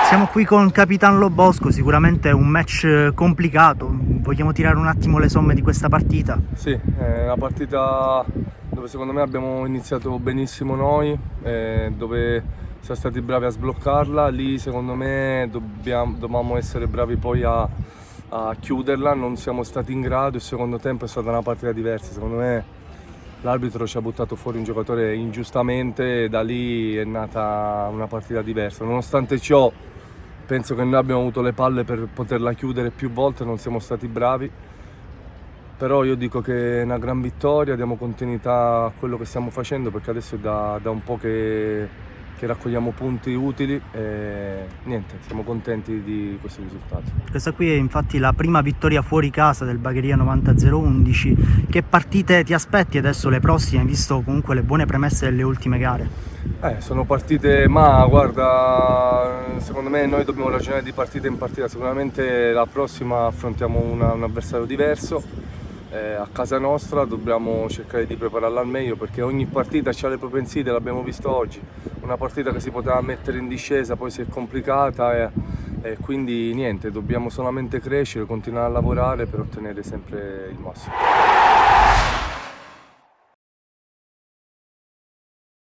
Siamo qui con Capitan Lobosco, sicuramente è un match complicato. Vogliamo tirare un attimo le somme di questa partita? Sì, è una partita dove secondo me abbiamo iniziato benissimo noi, dove siamo stati bravi a sbloccarla. Lì secondo me dovevamo essere bravi poi a chiuderla, non siamo stati in grado. Il secondo tempo è stata una partita diversa, secondo me l'arbitro ci ha buttato fuori un giocatore ingiustamente e da lì è nata una partita diversa. Nonostante ciò penso che noi abbiamo avuto le palle per poterla chiudere più volte, non siamo stati bravi. Però io dico che è una gran vittoria, diamo continuità a quello che stiamo facendo, perché adesso è da un po' che raccogliamo punti utili e niente, siamo contenti di questo risultato. Questa qui è infatti la prima vittoria fuori casa del Bagheria 90-011. Che partite ti aspetti adesso le prossime, visto comunque le buone premesse delle ultime gare? Sono partite, ma guarda, secondo me noi dobbiamo ragionare di partita in partita. Sicuramente la prossima affrontiamo un avversario diverso, a casa nostra, dobbiamo cercare di prepararla al meglio, perché ogni partita ha le proprie insidie, l'abbiamo visto oggi. Una partita che si poteva mettere in discesa, poi si è complicata e quindi niente, dobbiamo solamente crescere, continuare a lavorare per ottenere sempre il massimo.